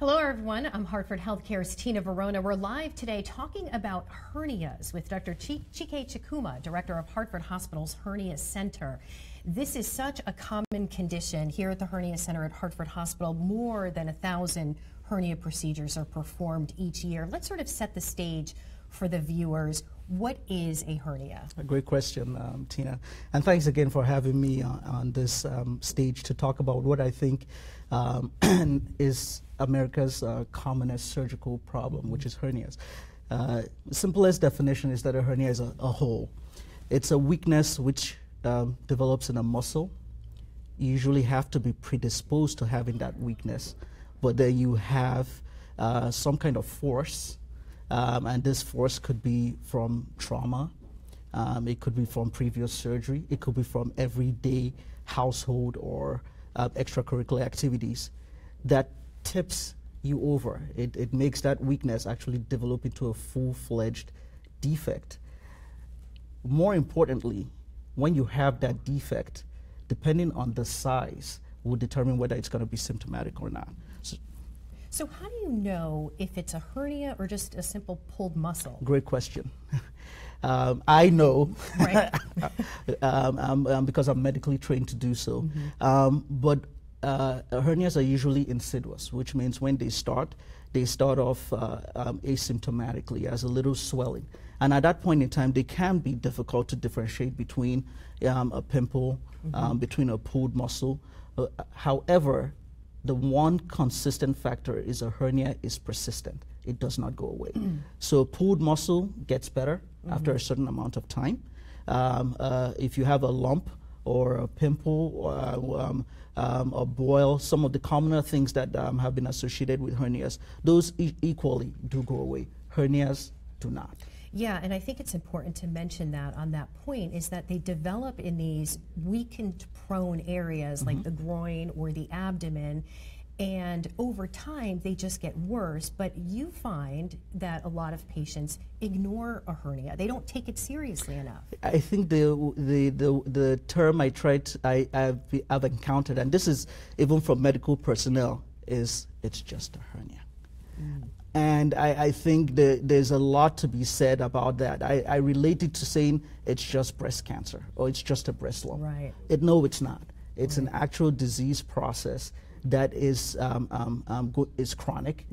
Hello, everyone. I'm Hartford Healthcare's Tina Verona. We're live today talking about hernias with Dr. Chike Chukwumah, Director of Hartford Hospital's Hernia Center. This is such a common condition here at the Hernia Center at Hartford Hospital. More than 1,000 hernia procedures are performed each year. Let's sort of set the stage for the viewers. What is a hernia? A great question, Tina. And thanks again for having me on this stage to talk about what I think is America's commonest surgical problem, which is hernias. The simplest definition is that a hernia is a hole. It's a weakness which develops in a muscle. You usually have to be predisposed to having that weakness, but then you have some kind of force, and this force could be from trauma, it could be from previous surgery, it could be from everyday household or extracurricular activities that tips you over. It makes that weakness actually develop into a full-fledged defect. More importantly, when you have that defect, depending on the size, will determine whether it's going to be symptomatic or not. So how do you know if it's a hernia or just a simple pulled muscle? Great question. I know, right? because I'm medically trained to do so. But hernias are usually insidious, which means when they start off asymptomatically as a little swelling. And at that point in time, they can be difficult to differentiate between a pimple, between a pulled muscle. However, the one consistent factor is a hernia is persistent. It does not go away. So pulled muscle gets better after a certain amount of time. If you have a lump or a pimple or a boil, some of the commoner things that have been associated with hernias, those equally do go away. Hernias do not. Yeah, and I think it's important to mention that on that point is that they develop in these weakened prone areas like the groin or the abdomen, and over time they just get worse. But you find that a lot of patients ignore a hernia. They don't take it seriously enough. I think the term I've encountered, and this is even from medical personnel, is it's just a hernia. And I think there's a lot to be said about that. I relate it to saying it's just breast cancer or it's just a breast lump. Right. No, it's not. It's an actual disease process that is chronic,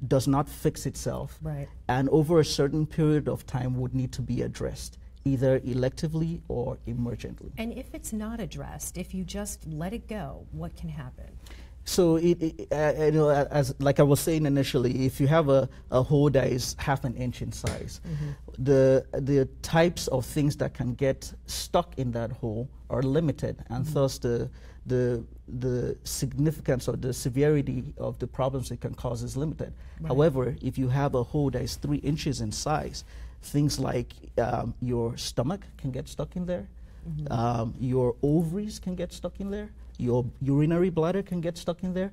does not fix itself, and over a certain period of time would need to be addressed, either electively or emergently. And if it's not addressed, if you just let it go, what can happen? So, as like I was saying initially, if you have a hole that is half an inch in size, the types of things that can get stuck in that hole are limited, and thus the significance or the severity of the problems it can cause is limited. However, if you have a hole that is 3 inches in size, things like your stomach can get stuck in there, your ovaries can get stuck in there, your urinary bladder can get stuck in there,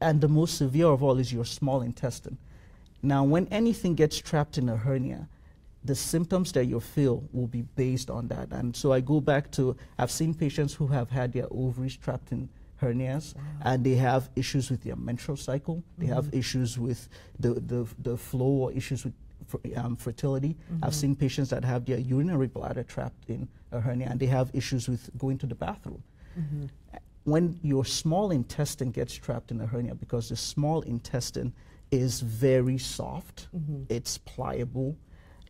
and the most severe of all is your small intestine. Now, when anything gets trapped in a hernia, the symptoms that you feel will be based on that. And so I go back to, I've seen patients who have had their ovaries trapped in hernias, and they have issues with their menstrual cycle, they have issues with the flow or issues with fertility. I've seen patients that have their urinary bladder trapped in a hernia, and they have issues with going to the bathroom. When your small intestine gets trapped in a hernia, because the small intestine is very soft, it's pliable,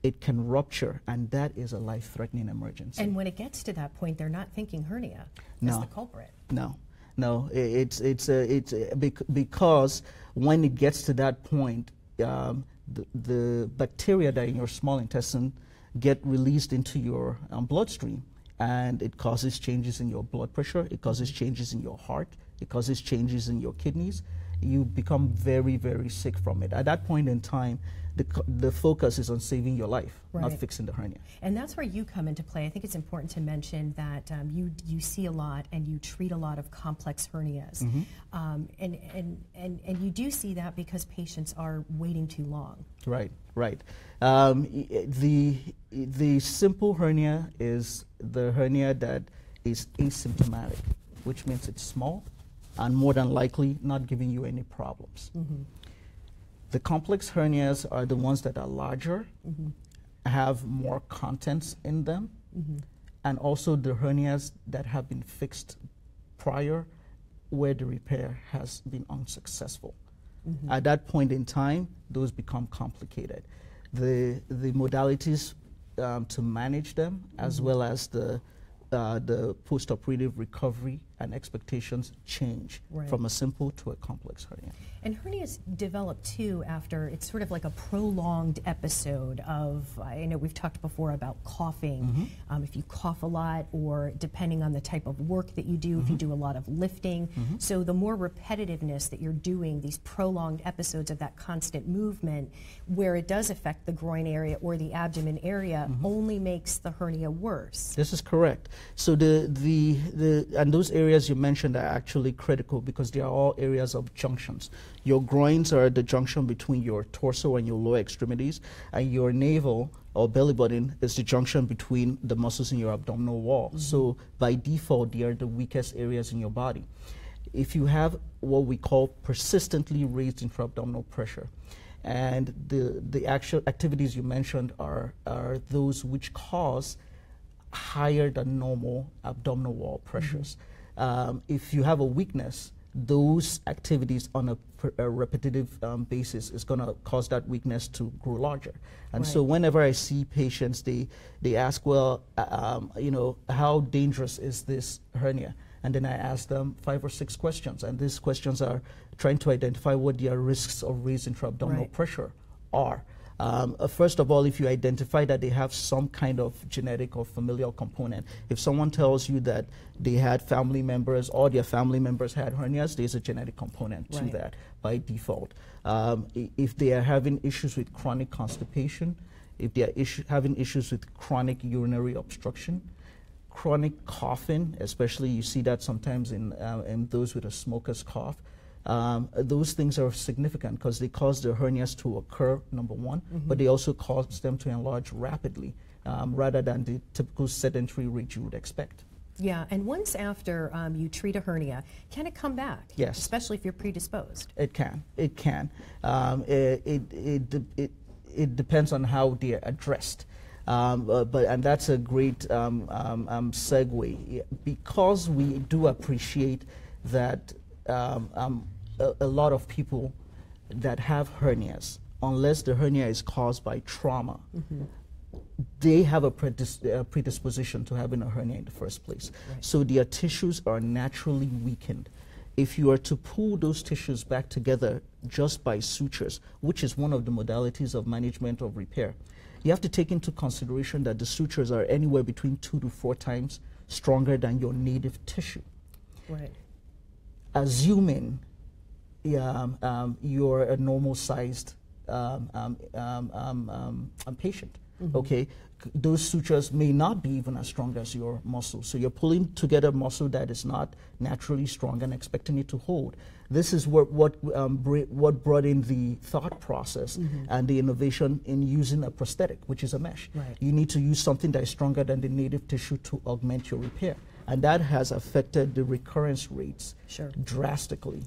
it can rupture, and that is a life-threatening emergency. And when it gets to that point, they're not thinking hernia as the culprit. No, it's because when it gets to that point, the bacteria that are in your small intestine get released into your bloodstream, and it causes changes in your blood pressure, it causes changes in your heart, it causes changes in your kidneys. You become very, very sick from it. At that point in time, the focus is on saving your life, not fixing the hernia. And that's where you come into play. I think it's important to mention that you see a lot and you treat a lot of complex hernias. And you do see that because patients are waiting too long. Right. The simple hernia is the hernia that is asymptomatic, which means it's small, and more than likely not giving you any problems. The complex hernias are the ones that are larger, have more contents in them, and also the hernias that have been fixed prior where the repair has been unsuccessful. At that point in time, those become complicated. The modalities to manage them, as well as the post-operative recovery and expectations change from a simple to a complex hernia. And hernias develop too after, it's sort of like a prolonged episode of, I know we've talked before about coughing. If you cough a lot, or depending on the type of work that you do, if you do a lot of lifting. So the more repetitiveness that you're doing, these prolonged episodes of that constant movement, where it does affect the groin area or the abdomen area, only makes the hernia worse. This is correct. So and those areas you mentioned are actually critical because they are all areas of junctions. Your groins are the junction between your torso and your lower extremities, and your navel or belly button is the junction between the muscles in your abdominal wall. So by default, they are the weakest areas in your body. If you have what we call persistently raised intra-abdominal pressure, and the actual activities you mentioned are those which cause higher than normal abdominal wall pressures. If you have a weakness, those activities on a repetitive basis is going to cause that weakness to grow larger. And so whenever I see patients, they ask, well, you know, how dangerous is this hernia? And then I ask them 5 or 6 questions, and these questions are trying to identify what their risks of raised intra-abdominal pressure are. First of all, if you identify that they have some kind of genetic or familial component, if someone tells you that they had family members or their family members had hernias, there's a genetic component to that by default. If they are having issues with chronic constipation, if they are having issues with chronic urinary obstruction, chronic coughing, especially you see that sometimes in those with a smoker's cough, those things are significant because they cause the hernias to occur, number one, but they also cause them to enlarge rapidly rather than the typical sedentary rate you would expect. Yeah, and once after you treat a hernia, can it come back? Yes. Especially if you're predisposed. It can. It can. It depends on how they are addressed. And that's a great segue, because we do appreciate that a lot of people that have hernias, unless the hernia is caused by trauma, they have a predisposition to having a hernia in the first place. So their tissues are naturally weakened. If you are to pull those tissues back together just by sutures, which is one of the modalities of management of repair, you have to take into consideration that the sutures are anywhere between 2 to 4 times stronger than your native tissue. Assuming you're a normal-sized patient, okay, those sutures may not be even as strong as your muscle. So you're pulling together muscle that is not naturally strong and expecting it to hold. This is what brought in the thought process and the innovation in using a prosthetic, which is a mesh. You need to use something that is stronger than the native tissue to augment your repair. And that has affected the recurrence rates drastically.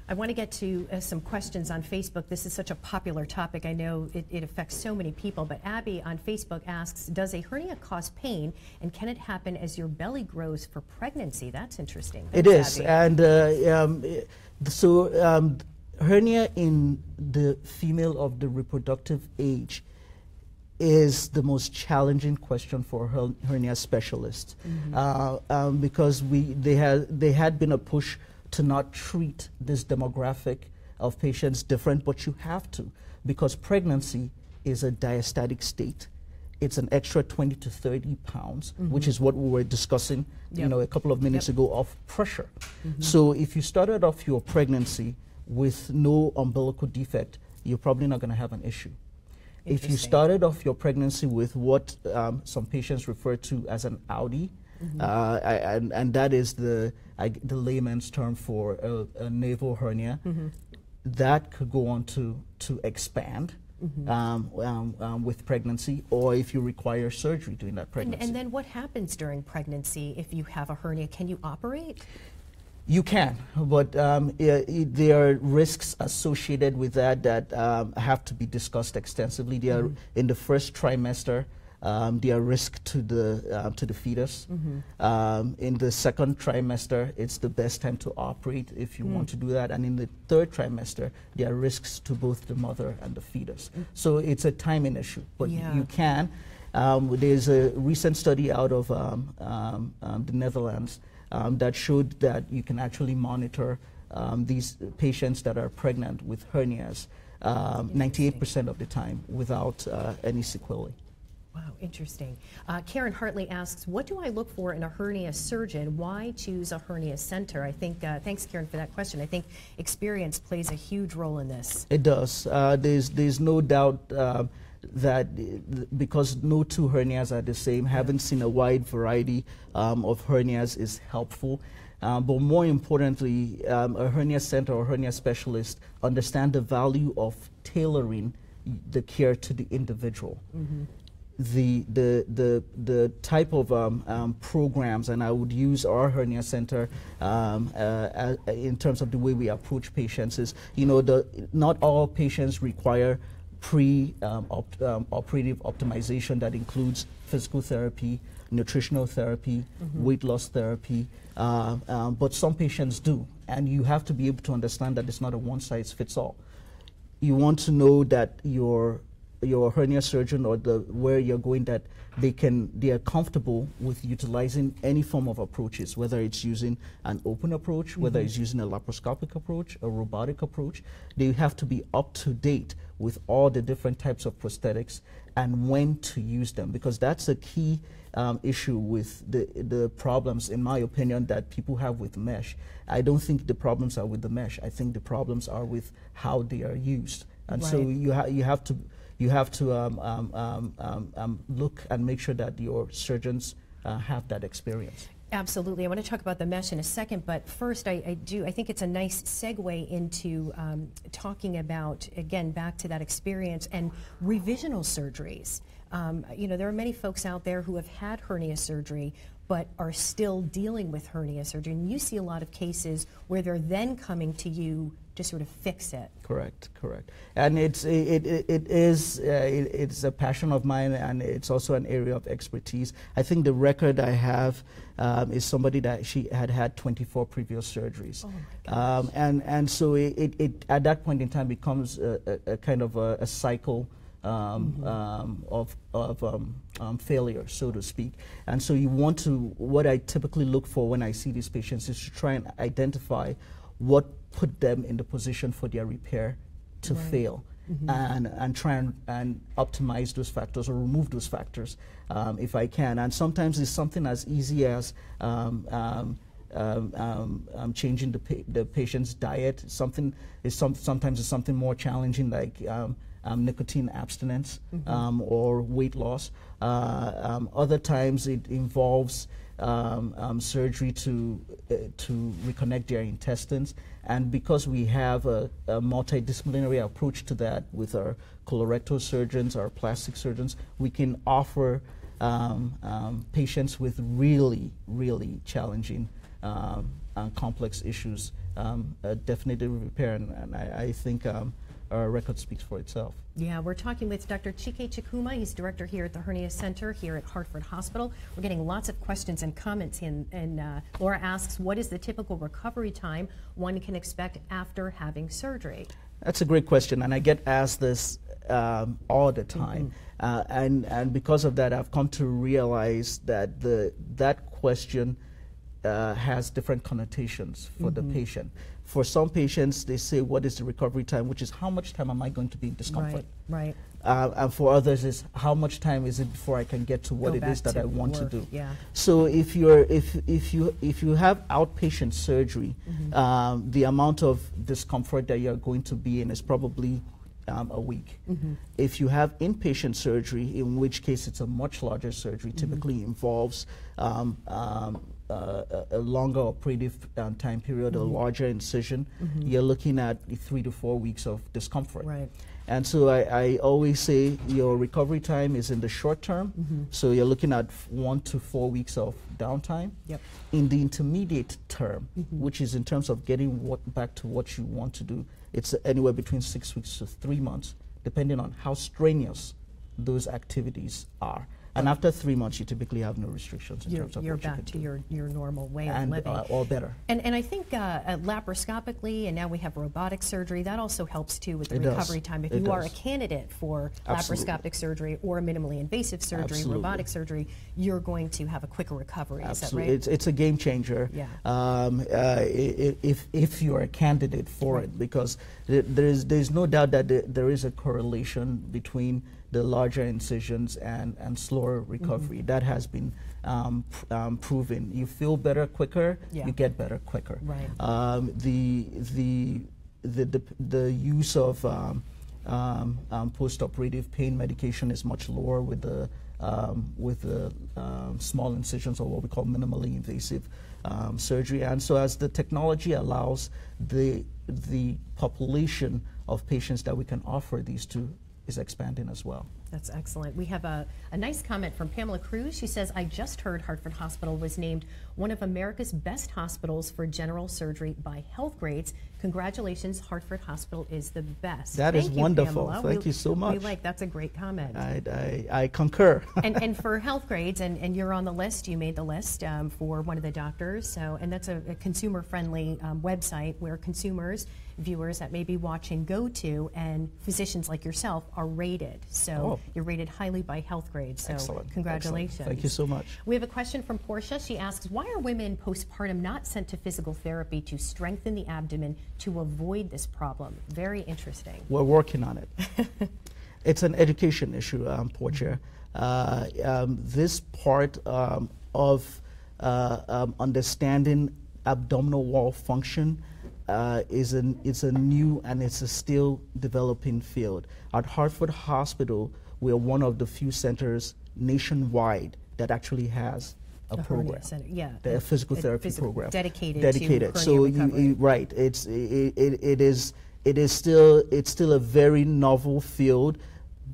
I want to get to some questions on Facebook. This is such a popular topic. I know it affects so many people, but Abby on Facebook asks, does a hernia cause pain, and can it happen as your belly grows for pregnancy? That's interesting. It is, Abby. And hernia in the female of the reproductive age is the most challenging question for hernia specialists, because there had been a push to not treat this demographic of patients different, but you have to, because pregnancy is a diastatic state. It's an extra 20 to 30 pounds, which is what we were discussing, you know, a couple of minutes ago, of pressure. So if you started off your pregnancy with no umbilical defect, you're probably not going to have an issue. If you started off your pregnancy with what some patients refer to as an Audi, and that is the layman's term for a navel hernia, that could go on to expand with pregnancy, or if you require surgery during that pregnancy. And then what happens during pregnancy if you have a hernia? Can you operate? You can, but there are risks associated with that have to be discussed extensively. They are in the first trimester. There are risks to the fetus. In the second trimester, it's the best time to operate if you want to do that. And in the third trimester, there are risks to both the mother and the fetus. So it's a timing issue, but you can. There's a recent study out of the Netherlands that showed that you can actually monitor these patients that are pregnant with hernias 98% of the time without any sequelae. Wow, interesting. Karen Hartley asks, what do I look for in a hernia surgeon? Why choose a hernia center? I think, thanks Karen for that question. I think experience plays a huge role in this. It does. There's no doubt that because no two hernias are the same, having seen a wide variety of hernias is helpful. But more importantly, a hernia center or hernia specialist understand the value of tailoring the care to the individual. The type of programs, and I would use our hernia center in terms of the way we approach patients is, not all patients require pre-operative optimization that includes physical therapy, nutritional therapy, weight loss therapy, but some patients do, and you have to be able to understand that it's not a one-size-fits-all. You want to know that your hernia surgeon or where you're going, that they are comfortable with utilizing any form of approaches, whether it's using an open approach, whether it's using a laparoscopic approach, a robotic approach. They have to be up to date with all the different types of prosthetics and when to use them, because that's a key issue with the problems, in my opinion, that people have with mesh. I don't think the problems are with the mesh. I think the problems are with how they are used. And so you have to look and make sure that your surgeons have that experience. Absolutely. I want to talk about the mesh in a second, but first I think it's a nice segue into talking about, again, back to that experience and revisional surgeries. There are many folks out there who have had hernia surgery but are still dealing with hernia surgery, and you see a lot of cases where they're then coming to you to sort of fix it. Correct. And it's a passion of mine, and it's also an area of expertise. I think the record I have is somebody that she had 24 previous surgeries. Oh my gosh. And so it at that point in time becomes a kind of a cycle of failure, so to speak. And so what I typically look for when I see these patients is to try and identify what put them in the position for their repair to fail, and try and optimize those factors or remove those factors if I can. And sometimes it's something as easy as changing the patient's diet. Sometimes it's something more challenging, like nicotine abstinence or weight loss. Other times it involves surgery to reconnect their intestines, and because we have a multidisciplinary approach to that with our colorectal surgeons, our plastic surgeons, we can offer patients with really challenging and complex issues a definitive repair, and I think our record speaks for itself. Yeah, we're talking with Dr. Chike Chukwumah. He's director here at the Hernia Center here at Hartford Hospital. We're getting lots of questions and comments in, and Laura asks, what is the typical recovery time one can expect after having surgery? That's a great question, and I get asked this all the time. And because of that, I've come to realize that that question has different connotations for the patient. For some patients, they say, what is the recovery time, which is how much time am I going to be in discomfort? Right. And for others, is how much time is it before I can get to what it is that I want to do? Yeah. So if you have outpatient surgery, the amount of discomfort that you're going to be in is probably a week. If you have inpatient surgery, in which case it's a much larger surgery, typically involves a longer operative time period, a larger incision, you're looking at 3 to 4 weeks of discomfort. Right. And so I always say your recovery time is in the short term. So you're looking at 1 to 4 weeks of downtime. Yep. In the intermediate term, which is in terms of getting back to what you want to do, it's anywhere between 6 weeks to 3 months, depending on how strenuous those activities are. And after 3 months, you typically have no restrictions in terms of you're what you back can to do. your normal way of And living. or better. And I think laparoscopically, and now we have robotic surgery, that also helps too with the It does. recovery time. If It you are a does. candidate for Absolutely. laparoscopic surgery or minimally invasive surgery, Absolutely. robotic surgery, you're going to have a quicker recovery. Absolutely. Is that right? It's a game changer. Yeah. If you're a candidate for it, because there's no doubt that there is a correlation between the larger incisions and slower recovery. That has been proven. You feel better quicker. Yeah. You get better quicker. Right. The use of post-operative pain medication is much lower with the small incisions, or what we call minimally invasive surgery. And so as the technology allows, the population of patients that we can offer these to is expanding as well. That's excellent. We have a nice comment from Pamela Cruz. She says, I just heard Hartford Hospital was named one of America's best hospitals for general surgery by Health Grades. Congratulations, Hartford Hospital is the best. That is wonderful. Pamela. Thank you so much. That's a great comment. I concur. and for Health Grades, and you're on the list, you made the list for one of the doctors. So, and that's a consumer-friendly website where consumers, viewers that may be watching go to, and physicians like yourself are rated. So you're rated highly by Health Grades. So Excellent. congratulations. Excellent. Thank you so much. We have a question from Portia. She asks, why are women postpartum not sent to physical therapy to strengthen the abdomen to avoid this problem? Very interesting. We're working on it. It's an education issue, Portia. This part of understanding abdominal wall function it's a new and it's a still developing field. At Hartford Hospital, we are one of the few centers nationwide that actually has a program. Center, yeah, the physical therapy program dedicated. To so right, it is still a very novel field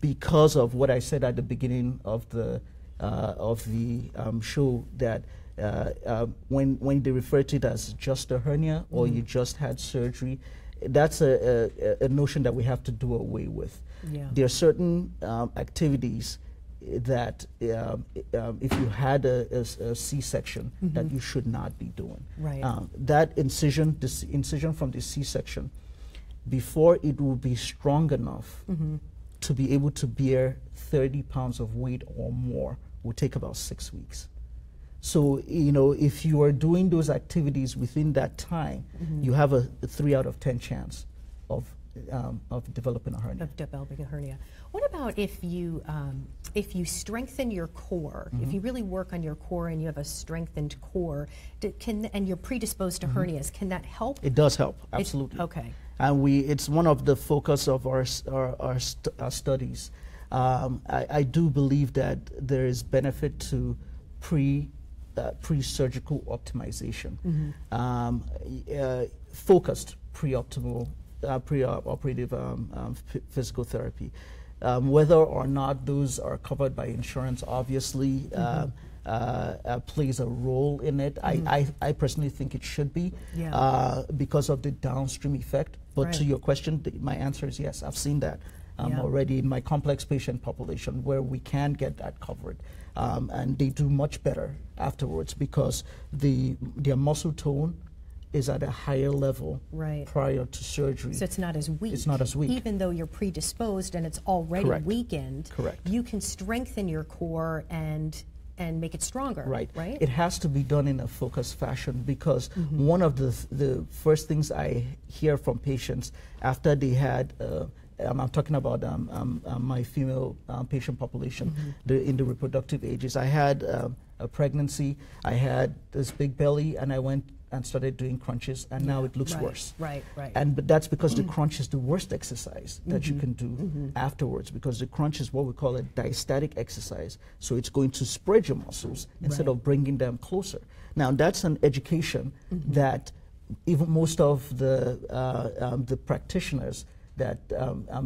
because of what I said at the beginning of the show, that when they refer to it as just a hernia or you just had surgery, that's a notion that we have to do away with. Yeah. There are certain activities that if you had a C-section that you should not be doing. Right. That incision, this incision from the C-section, before it will be strong enough to be able to bear 30 pounds of weight or more, will take about 6 weeks. So, if you are doing those activities within that time, you have a 3 out of 10 chance of developing a hernia. Of developing a hernia. What about if you strengthen your core? If you really work on your core and you have a strengthened core, and you're predisposed to hernias, can that help? It does help, absolutely. Okay. And it's one of the focus of our studies. I do believe that there is benefit to pre-surgical optimization, focused pre-operative physical therapy. Whether or not those are covered by insurance, obviously, plays a role in it. I personally think it should be, because of the downstream effect. But to your question, my answer is yes. I've seen that already in my complex patient population where we can get that covered. And they do much better afterwards because their muscle tone is at a higher level prior to surgery. So it's not as weak. It's not as weak. Even though you're predisposed and it's already weakened, you can strengthen your core and make it stronger. Right. It has to be done in a focused fashion because one of the first things I hear from patients after they had I'm talking about my female patient population in the reproductive ages. I had a pregnancy, I had this big belly, and I went and started doing crunches, and now it looks worse. But that's because the crunch is the worst exercise that you can do afterwards, because the crunch is what we call a diastatic exercise. So it's going to spread your muscles instead of bringing them closer. Now, that's an education that even most of the practitioners that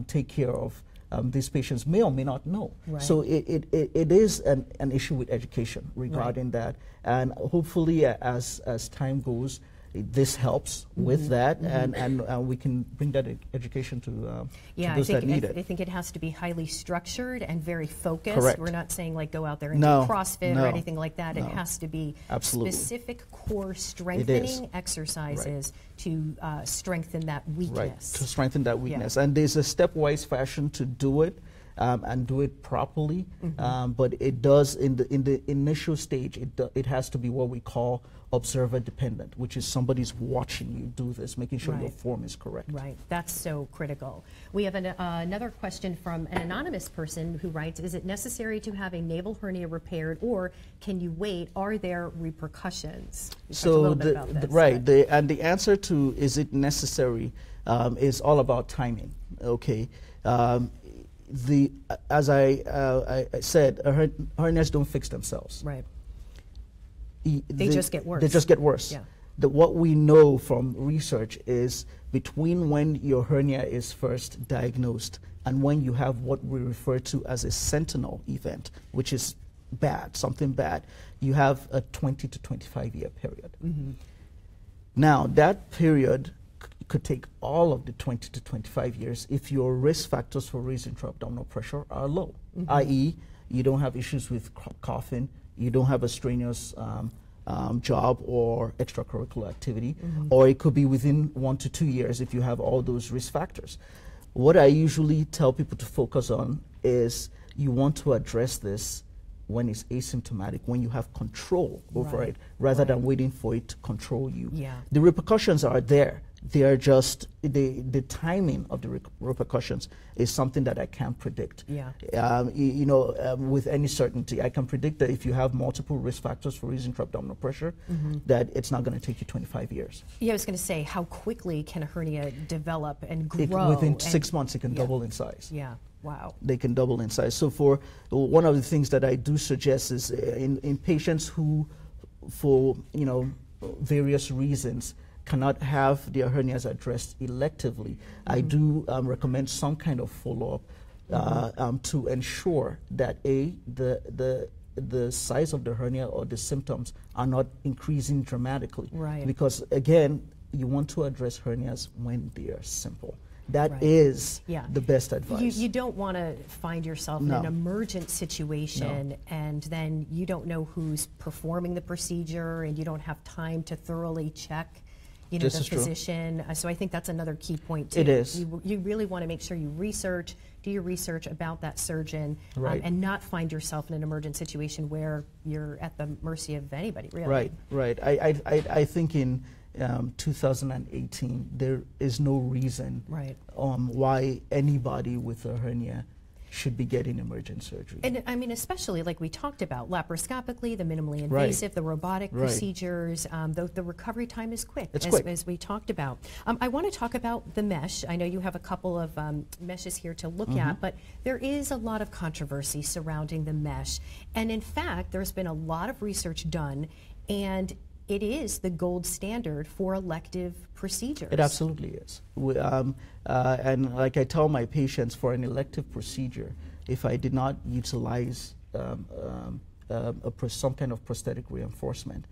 take care of these patients may or may not know. Right. So it is an issue with education regarding that, and hopefully as time goes, this helps with that, and we can bring that education to those that need it. I think it has to be highly structured and very focused. Correct. We're not saying like go out there and do CrossFit or anything like that. It has to be specific core strengthening exercises to strengthen that weakness. Right, to strengthen that weakness. And there's a stepwise fashion to do it. And do it properly, but it does in the initial stage. It has to be what we call observer dependent, which is somebody's watching you do this, making sure your form is correct. Right, that's so critical. We have another question from an anonymous person who writes: is it necessary to have a navel hernia repaired, or can you wait? Are there repercussions? So the answer to is it necessary is all about timing. Okay. As I said, hernias don't fix themselves. Right. They just get worse. They just get worse. Yeah. What we know from research is between when your hernia is first diagnosed and when you have what we refer to as a sentinel event, which is bad, something bad, you have a 20 to 25 year period. Now, that period could take all of the 20 to 25 years if your risk factors for raising intra-abdominal pressure are low, i.e. you don't have issues with coughing, you don't have a strenuous job or extracurricular activity, or it could be within 1 to 2 years if you have all those risk factors. What I usually tell people to focus on is you want to address this when it's asymptomatic, when you have control over it, rather than waiting for it to control you. Yeah. The repercussions are there. They are just the timing of the repercussions is something that I can't predict. Yeah. With any certainty, I can predict that if you have multiple risk factors for raising intra-abdominal pressure, that it's not going to take you 25 years. Yeah, I was going to say, how quickly can a hernia develop and grow? Within 6 months, it can double in size. Yeah. Wow. They can double in size. So for one of the things that I do suggest is in patients who, for various reasons, cannot have their hernias addressed electively, I do recommend some kind of follow-up to ensure that the size of the hernia or the symptoms are not increasing dramatically. Right. Because again, you want to address hernias when they are simple. That is the best advice. You don't want to find yourself in an emergent situation and then you don't know who's performing the procedure and you don't have time to thoroughly check the physician. So I think that's another key point too. It is. You really want to make sure you do your research about that surgeon, and not find yourself in an emergent situation where you're at the mercy of anybody, really. Right. I think in 2018, there is no reason why anybody with a hernia should be getting emergent surgery. And I mean, especially like we talked about, laparoscopically, the minimally invasive, the robotic procedures, the recovery time is quick, as we talked about. I want to talk about the mesh. I know you have a couple of meshes here to look at, but there is a lot of controversy surrounding the mesh. And in fact, there's been a lot of research done, and it is the gold standard for elective procedures. It absolutely is. And like I tell my patients, for an elective procedure, if I did not utilize some kind of prosthetic reinforcement,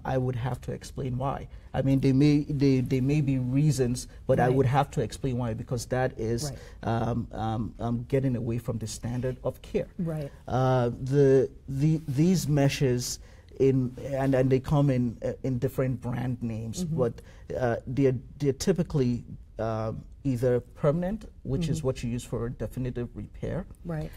I would have to explain why. I mean, they may be reasons, but I would have to explain why, because that is getting away from the standard of care. Right. These meshes, and they come in different brand names, but they're typically either permanent, which is what you use for definitive repair. Right.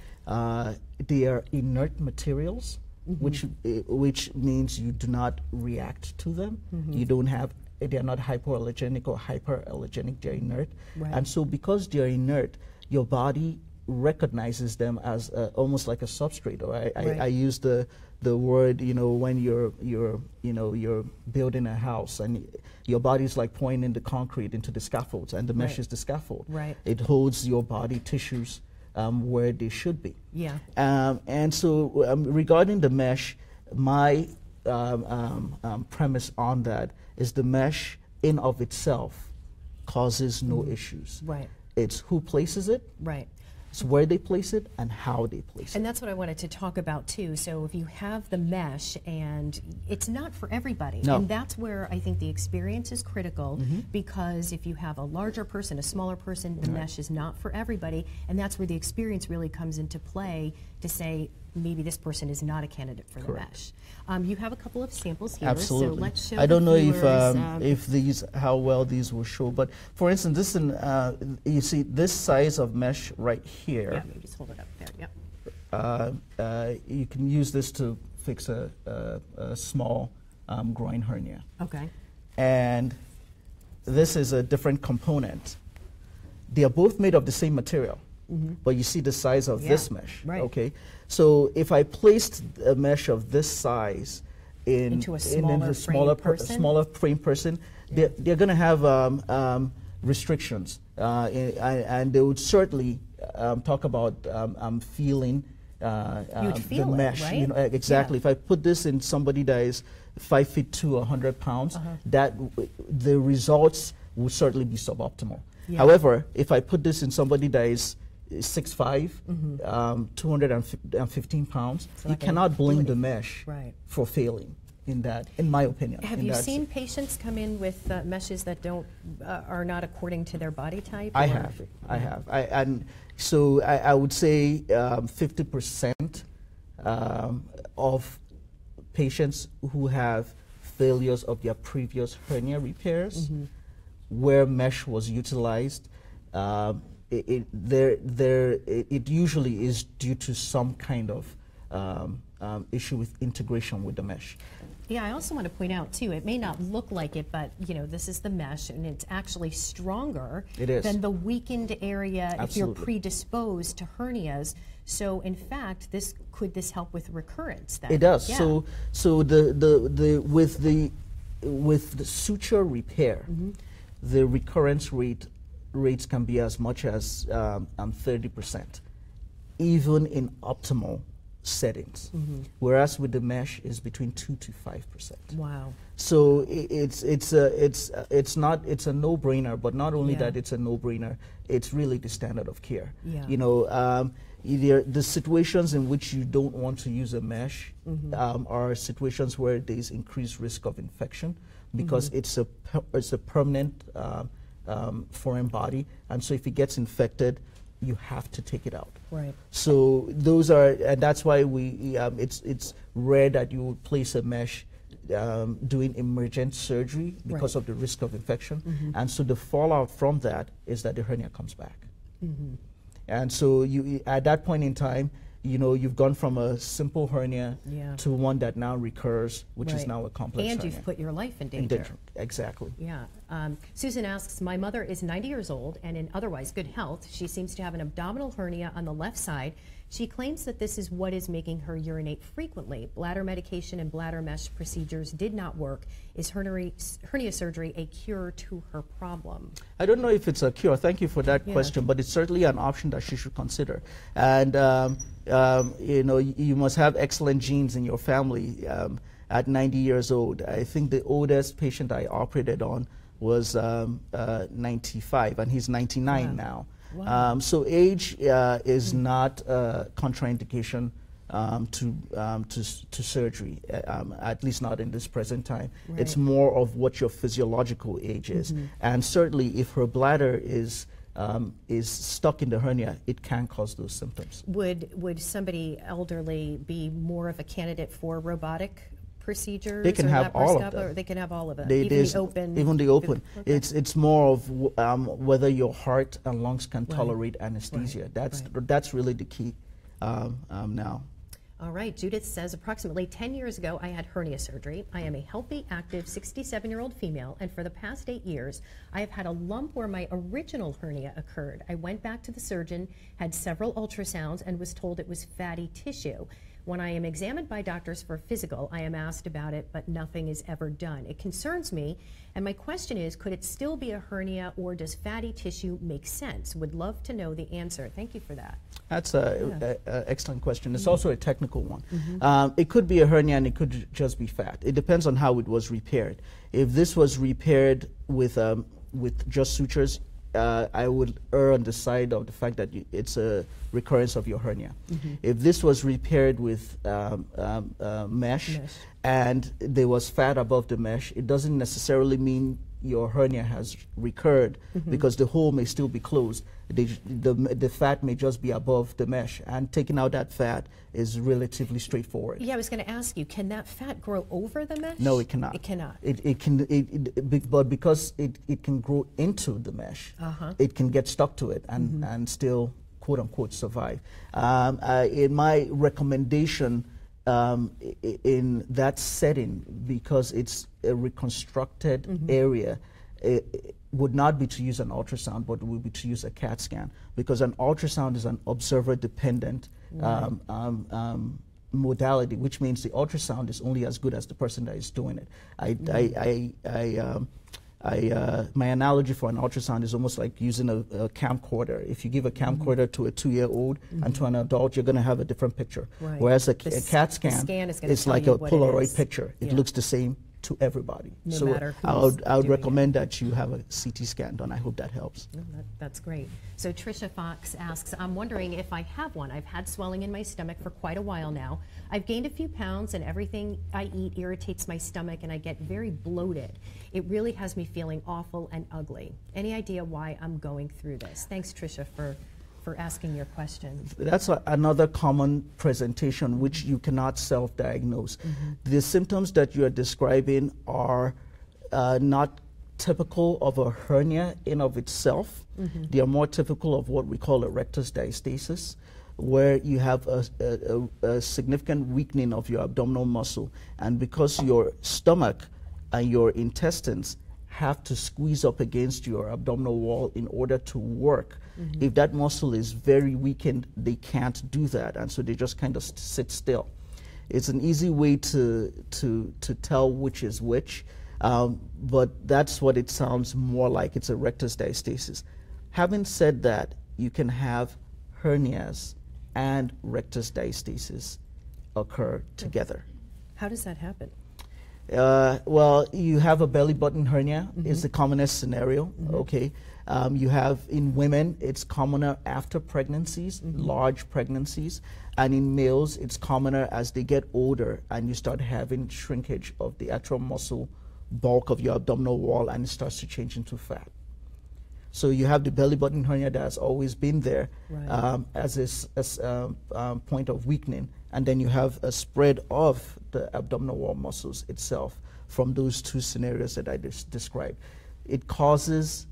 They are inert materials, which means you do not react to them. You don't have. They are not hypoallergenic or hyperallergenic. They're inert, and so because they're inert, your body recognizes them as almost like a substrate. Or I use the word, when you're building a house and your body's like pouring in the concrete into the scaffolds, and the mesh is the scaffold. Right. It holds your body tissues where they should be. Yeah. And so regarding the mesh, my premise on that is the mesh in of itself causes no issues. Right. It's who places it. Right. It's where they place it and how they place it. And that's what I wanted to talk about too. So if you have the mesh, and it's not for everybody, No. and that's where I think the experience is critical, because if you have a larger person, a smaller person, the mesh is not for everybody, and that's where the experience really comes into play to say maybe this person is not a candidate for the mesh. You have a couple of samples here. Absolutely. So let's show I don't the know viewers, if these, how well these will show, but for instance, this you see this size of mesh right here. Yeah, maybe just hold it up there. Yep. You can use this to fix a small groin hernia. Okay. And this is a different component. They are both made of the same material, but you see the size of this mesh. Right. Okay. So if I placed a mesh of this size Into a smaller smaller frame person, they're going to have restrictions, and they would certainly talk about feeling You'd feel the it, mesh. right? You know, exactly. Yeah. If I put this in somebody that is 5'2", 100 pounds, that the results will certainly be suboptimal. Yeah. However, if I put this in somebody that is 6'5", 215 pounds, So you not gonna cannot do blame the anything. mesh Right. for failing in that, in my opinion. Have you seen patients come in with meshes that don't are not according to their body type? I or- have. And so I would say 50% of patients who have failures of their previous hernia repairs, where mesh was utilized, it usually is due to some kind of issue with integration with the mesh. Yeah, I also want to point out too, it may not look like it, but you know, this is the mesh and it's actually stronger It is. than the weakened area if you're Absolutely. predisposed to hernias. So in fact, could this help with recurrence then? It does. Yeah. So with the suture repair, the recurrence rates can be as much as 30%, even in optimal settings. Whereas with the mesh is between 2 to 5%. Wow. So it's a no-brainer. But not only Yeah. that, it's a no-brainer. It's really the standard of care. Yeah. You know, the situations in which you don't want to use a mesh are situations where there's increased risk of infection because it's a permanent foreign body, and so if it gets infected, you have to take it out. Right. So those are, and that's why it's rare that you would place a mesh doing emergent surgery because Right. of the risk of infection, and so the fallout from that is that the hernia comes back. And so you, at that point in time, you know, you've gone from a simple hernia Yeah. to one that now recurs, which is Right. now a complex And hernia. you've put your life in danger. Exactly. Yeah. Susan asks, my mother is 90 years old and in otherwise good health. She seems to have an abdominal hernia on the left side. She claims that this is what is making her urinate frequently. Bladder medication and bladder mesh procedures did not work. Is hernia surgery a cure to her problem? I don't know if it's a cure. Thank you for that question, but it's certainly an option that she should consider. And you know, you must have excellent genes in your family. At 90 years old, I think the oldest patient I operated on was 95, and he's 99 now. Wow. So age is not a contraindication to surgery, at least not in this present time. Right. It's more of what your physiological age is, and certainly if her bladder is stuck in the hernia, it can cause those symptoms. Would somebody elderly be more of a candidate for robotic procedures? They can or have all of laparoscopic, them. or they can have all of it. Even the open. Even the open. Okay. It's more of whether your heart and lungs can tolerate anesthesia. Right. That's really the key now. All right, Judith says, approximately 10 years ago, I had hernia surgery. I am a healthy, active 67-year-old female, and for the past 8 years, I have had a lump where my original hernia occurred. I went back to the surgeon, had several ultrasounds, and was told it was fatty tissue. When I am examined by doctors for physical, I am asked about it, but nothing is ever done. It concerns me, and my question is, could it still be a hernia, or does fatty tissue make sense? Would love to know the answer. Thank you for that. That's an excellent question. It's also a technical one. It could be a hernia, and it could just be fat. It depends on how it was repaired. If this was repaired with just sutures, I would err on the side of the fact that it's a recurrence of your hernia. If this was repaired with mesh and there was fat above the mesh, it doesn't necessarily mean your hernia has recurred, because the hole may still be closed. The fat may just be above the mesh, and taking out that fat is relatively straightforward. Yeah, I was going to ask you, can that fat grow over the mesh? No, it cannot. It cannot. But because it can grow into the mesh, it can get stuck to it and still, quote unquote, survive. In my recommendation, in that setting, because it's a reconstructed area, it would not be to use an ultrasound, but it would be to use a CAT scan, because an ultrasound is an observer-dependent modality, which means the ultrasound is only as good as the person that is doing it. My analogy for an ultrasound is almost like using a camcorder. If you give a camcorder to a 2-year-old and to an adult, you're going to have a different picture. Whereas a CAT scan is like a Polaroid picture. It looks the same to everybody. No matter I would recommend that you have a CT scan done. I hope that helps. That's great. So Tricia Fox asks, I'm wondering if I have one. I've had swelling in my stomach for quite a while now. I've gained a few pounds, and everything I eat irritates my stomach, and I get very bloated. It really has me feeling awful and ugly. Any idea why I'm going through this? Thanks, Tricia, for asking your question. That's another common presentation which you cannot self-diagnose. The symptoms that you are describing are not typical of a hernia in of itself. They are more typical of what we call a rectus diastasis, where you have a significant weakening of your abdominal muscle, and because your stomach and your intestines have to squeeze up against your abdominal wall in order to work. If that muscle is very weakened, they can't do that, and so they just kind of sit still. It's an easy way to tell which is which, but that's what it sounds more like. It's a rectus diastasis. Having said that, you can have hernias and rectus diastasis occur together. How does that happen? Well, you have a belly button hernia is the commonest scenario, okay? You have, in women, it's commoner after pregnancies, large pregnancies, and in males, it's commoner as they get older and you start having shrinkage of the actual muscle bulk of your abdominal wall, and it starts to change into fat. So you have the belly button hernia that has always been there as a point of weakening, and then you have a spread of the abdominal wall muscles itself from those two scenarios that I just described. It causes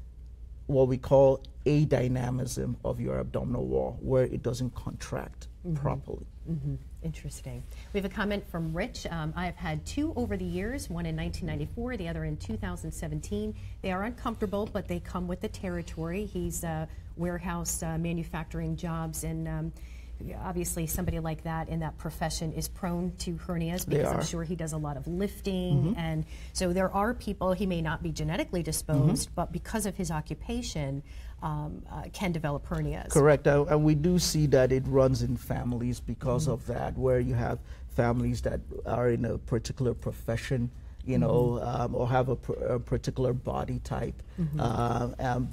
what we call adynamism of your abdominal wall, where it doesn't contract properly. Interesting. We have a comment from Rich. I have had two over the years, one in 1994, the other in 2017. They are uncomfortable, but they come with the territory. He's warehouse manufacturing jobs, and obviously somebody like that in that profession is prone to hernias, because I'm sure he does a lot of lifting, and so there are people, he may not be genetically disposed, but because of his occupation, can develop hernias. Correct, and we do see that it runs in families because of that, where you have families that are in a particular profession, you know, or have a particular body type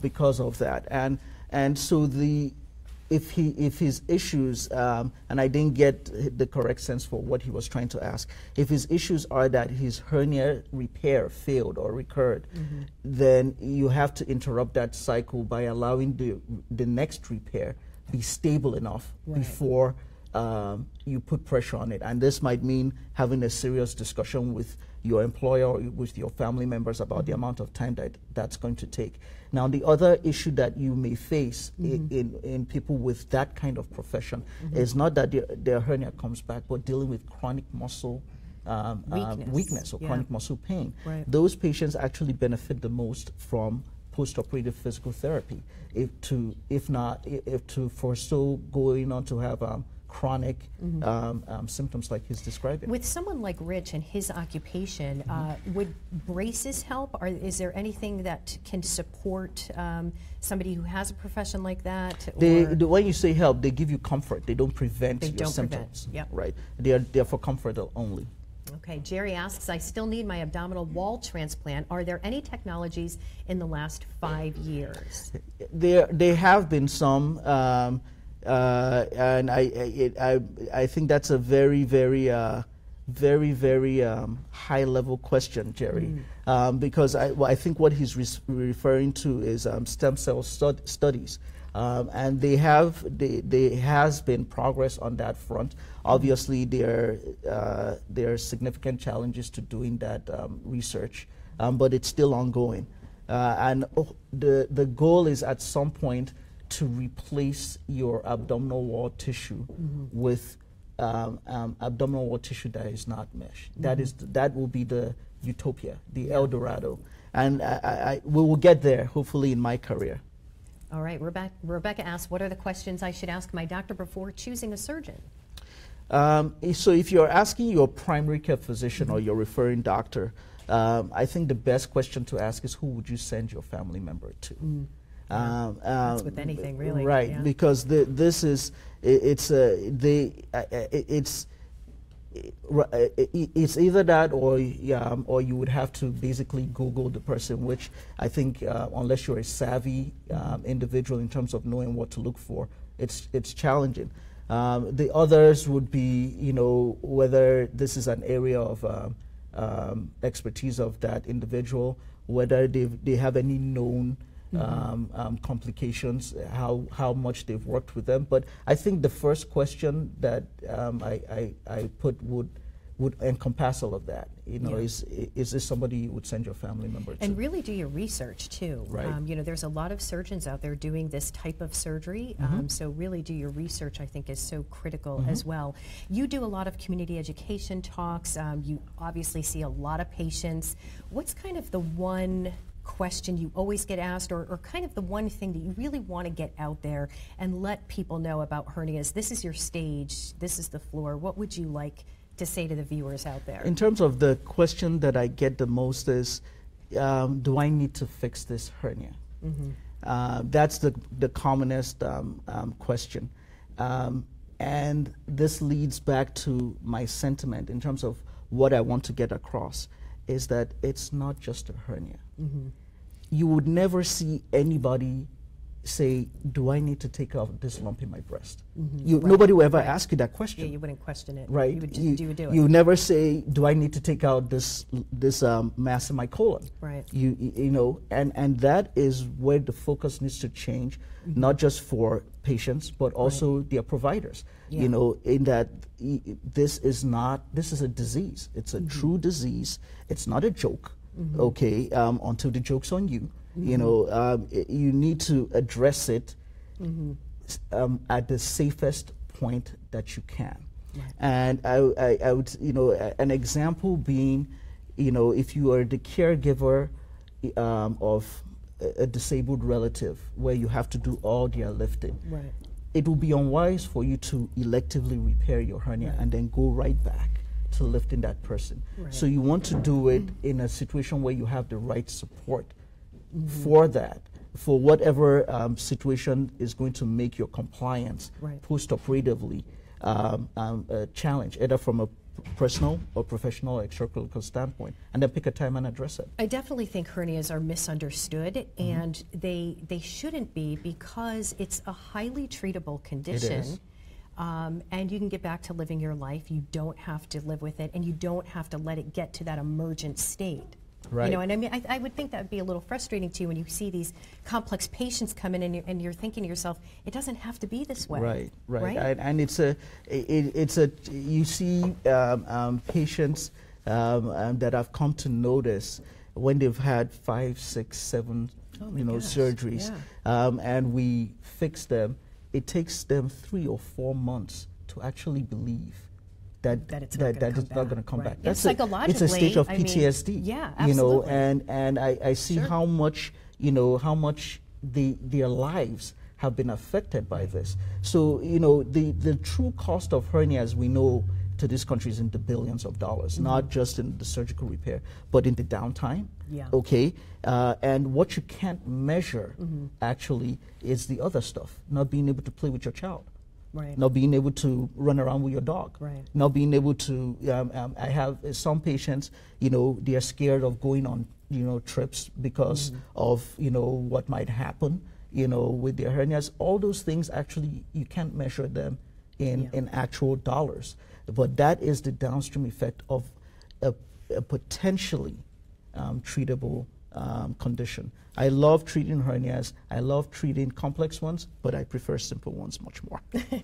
because of that, and so if his issues, and I didn't get the correct sense for what he was trying to ask, if his issues are that his hernia repair failed or recurred, then you have to interrupt that cycle by allowing the next repair be stable enough before you put pressure on it. And this might mean having a serious discussion with your employer or with your family members about the amount of time that's going to take. Now, the other issue that you may face in people with that kind of profession is not that their hernia comes back, but dealing with chronic muscle weakness or chronic muscle pain. Those patients actually benefit the most from post-operative physical therapy, if to forestall going on to have chronic symptoms like he's describing. With someone like Rich and his occupation, would braces help? Or is there anything that can support somebody who has a profession like that? When you say help, they give you comfort. They don't prevent your symptoms. Yep. Right. They are for comfort only. Okay, Jerry asks, I still need my abdominal wall transplant. Are there any technologies in the last 5 years? There have been some, and I think that's a very, very high level question, Jerry, because I think what he's referring to is stem cell studies. And there has been progress on that front. Obviously, there are significant challenges to doing that research, but it's still ongoing. And the goal is at some point to replace your abdominal wall tissue with abdominal wall tissue that is not mesh. That will be the utopia, the El Dorado, and we will get there hopefully in my career. All right, Rebecca asks, what are the questions I should ask my doctor before choosing a surgeon? So if you're asking your primary care physician or your referring doctor, I think the best question to ask is who would you send your family member to? That's with anything, really. Right, yeah. because it's either that or you would have to basically Google the person, which I think unless you're a savvy individual in terms of knowing what to look for, it's challenging. The others would be, whether this is an area of expertise of that individual, whether they have any known complications, how much they've worked with them. But I think the first question that I put would encompass all of that. Is this somebody you would send your family member to? And really do your research too. Right. There's a lot of surgeons out there doing this type of surgery. So really do your research, I think, is so critical as well. You do a lot of community education talks. You obviously see a lot of patients. What's kind of the one question you always get asked, or kind of the one thing that you really want to get out there and let people know about hernias? This is your stage, this is the floor. What would you like to say to the viewers out there? In terms of the question that I get the most is, do I need to fix this hernia? That's the commonest question. And this leads back to my sentiment in terms of what I want to get across, is that it's not just a hernia. You would never see anybody say, do I need to take out this lump in my breast? Nobody will ever ask you that question. Yeah, you wouldn't question it. Right. You would just do it. You never say, do I need to take out this mass in my colon? Right. And that is where the focus needs to change, not just for patients, but also their providers. Yeah. In that this is a disease. It's a true disease. It's not a joke. Okay, until the joke's on you. You need to address it at the safest point that you can. Right. And I would, an example being, if you are the caregiver of a disabled relative where you have to do all their lifting, right, it will be unwise for you to electively repair your hernia and then go right back to lifting that person. Right. So you want to do it in a situation where you have the right support for that, for whatever situation is going to make your compliance post-operatively a challenge, either from a personal or professional or extracurricular standpoint, and then pick a time and address it. I definitely think hernias are misunderstood, and they shouldn't be, because it's a highly treatable condition. It is. And you can get back to living your life. You don't have to live with it, and you don't have to let it get to that emergent state. Right. And I mean, I would think that would be a little frustrating to you when you see these complex patients come in and you're thinking to yourself, it doesn't have to be this way. Right. And you see patients that have come to notice when they've had 5, 6, 7, surgeries, and we fix them. It takes them 3 or 4 months to actually believe that it's not going to come back. That's psychologically, it's a stage of PTSD. Yeah, absolutely. And I see how much their lives have been affected by this. So, you know, the true cost of hernia, as we know, to this country is in the billions of dollars, not just in the surgical repair, but in the downtime. Yeah. Okay, and what you can't measure actually is the other stuff, not being able to play with your child. Right. Not being able to run around with your dog. Right. Not being able to, I have some patients, you know, they are scared of going on, you know, trips because of, you know, what might happen, you know, with their hernias. All those things actually, you can't measure them in actual dollars. But that is the downstream effect of a potentially treatable condition. I love treating hernias. I love treating complex ones, but I prefer simple ones much more.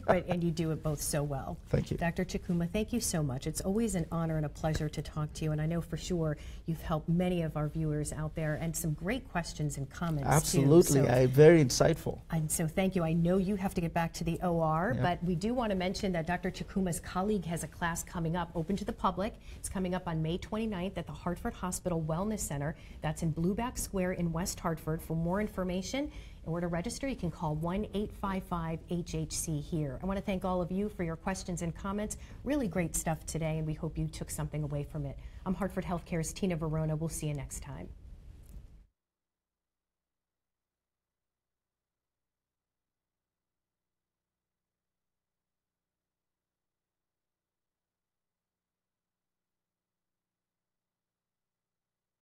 Right, and you do it both so well. Thank you. Dr. Chukwumah, thank you so much. It's always an honor and a pleasure to talk to you, and I know for sure you've helped many of our viewers out there, and some great questions and comments Absolutely, too. very insightful. And so thank you. I know you have to get back to the OR, but we do want to mention that Dr. Chukwumah's colleague has a class coming up, open to the public. It's coming up on May 29th at the Hartford Hospital Wellness Center. That's in Blueback Square in West Hartford. For more information, in order to register, you can call 1-855-HHC-HERE. I want to thank all of you for your questions and comments. Really great stuff today, and we hope you took something away from it. I'm Hartford Healthcare's Tina Verona. We'll see you next time.